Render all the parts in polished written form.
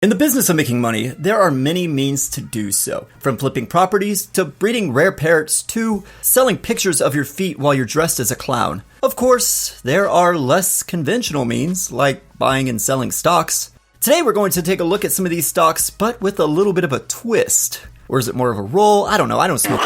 In the business of making money, there are many means to do so. From flipping properties, to breeding rare parrots, to selling pictures of your feet while you're dressed as a clown. Of course, there are less conventional means, like buying and selling stocks. Today we're going to take a look at some of these stocks, but with a little bit of a twist. Or is it more of a roll? I don't know, I don't smoke.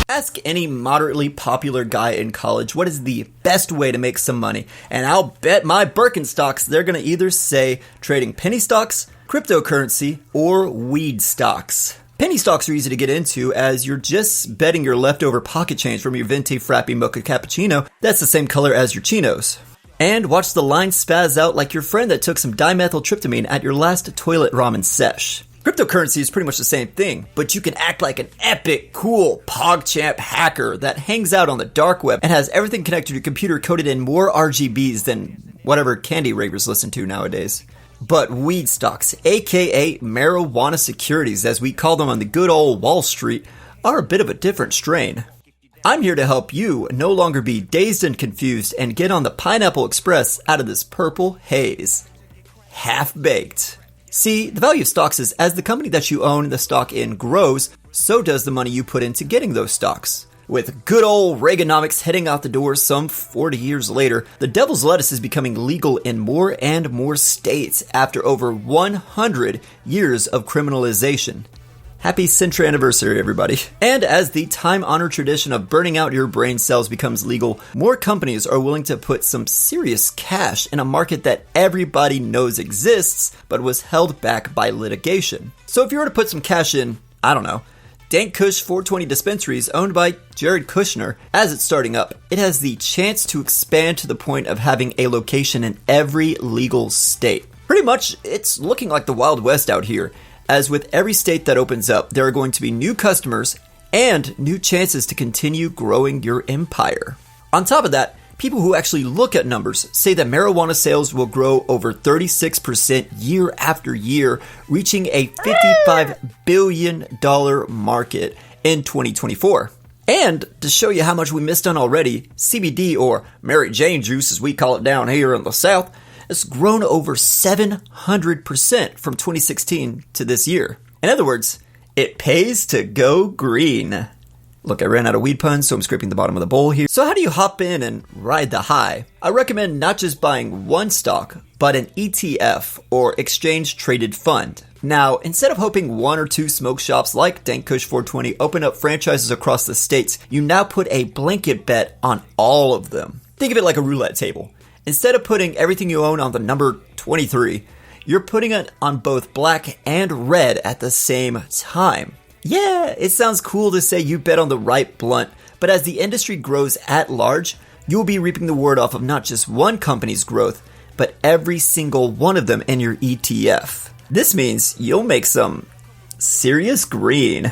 Ask any moderately popular guy in college what is the best way to make some money, and I'll bet my Birkenstocks they're gonna either say trading penny stocks, cryptocurrency, or weed stocks. Penny stocks are easy to get into as you're just betting your leftover pocket change from your venti frappy mocha cappuccino that's the same color as your chinos. And watch the line spaz out like your friend that took some dimethyltryptamine at your last toilet ramen sesh. Cryptocurrency is pretty much the same thing, but you can act like an epic, cool, PogChamp hacker that hangs out on the dark web and has everything connected to your computer coded in more RGBs than whatever candy ravers listen to nowadays. But weed stocks, aka marijuana securities as we call them on the good old Wall Street, are a bit of a different strain. I'm here to help you no longer be dazed and confused and get on the Pineapple Express out of this purple haze. Half-baked. See, the value of stocks is as the company that you own the stock in grows, so does the money you put into getting those stocks. With good old Reaganomics heading out the door some 40 years later, the devil's lettuce is becoming legal in more and more states after over 100 years of criminalization. Happy century anniversary, everybody. And as the time-honored tradition of burning out your brain cells becomes legal, more companies are willing to put some serious cash in a market that everybody knows exists, but was held back by litigation. So if you were to put some cash in, I don't know, Dank Kush 420 dispensaries owned by Jared Kushner, as it's starting up, it has the chance to expand to the point of having a location in every legal state. Pretty much, it's looking like the Wild West out here. As with every state that opens up, there are going to be new customers and new chances to continue growing your empire. On top of that, people who actually look at numbers say that marijuana sales will grow over 36% year after year, reaching a $55 billion market in 2024. And to show you how much we missed on already, CBD, or Mary Jane juice as we call it down here in the South, has grown over 700% from 2016 to this year. In other words, it pays to go green. Look, I ran out of weed puns, so I'm scraping the bottom of the bowl here. So how do you hop in and ride the high? I recommend not just buying one stock, but an ETF, or exchange traded fund. Now, instead of hoping one or two smoke shops like Dank Kush 420 open up franchises across the states, you now put a blanket bet on all of them. Think of it like a roulette table. Instead of putting everything you own on the number 23, you're putting it on both black and red at the same time. Yeah, it sounds cool to say you bet on the right blunt, but as the industry grows at large, you'll be reaping the reward off of not just one company's growth, but every single one of them in your ETF. This means you'll make some serious green.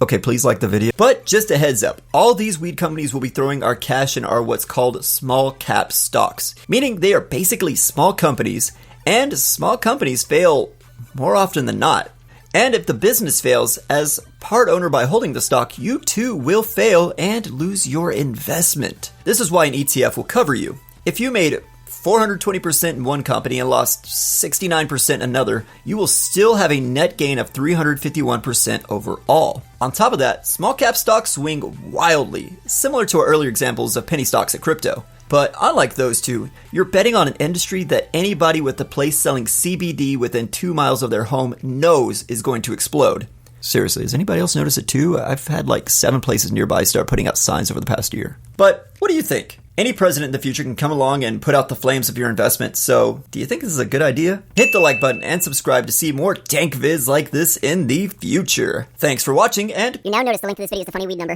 Okay, please like the video. But just a heads up, all these weed companies will be throwing our cash in our what's called small cap stocks, meaning they are basically small companies, and small companies fail more often than not. And if the business fails, as part owner by holding the stock, you too will fail and lose your investment. This is why an ETF will cover you. If you made 420% in one company and lost 69% in another, you will still have a net gain of 351% overall. On top of that, small cap stocks swing wildly, similar to our earlier examples of penny stocks at crypto. But unlike those two, you're betting on an industry that anybody with a place selling CBD within 2 miles of their home knows is going to explode. Seriously, has anybody else noticed it too? I've had like 7 places nearby start putting out signs over the past year. But what do you think? Any president in the future can come along and put out the flames of your investment, so do you think this is a good idea? Hit the like button and subscribe to see more dank vids like this in the future. Thanks for watching, and you now notice the link to this video is the funny weed number.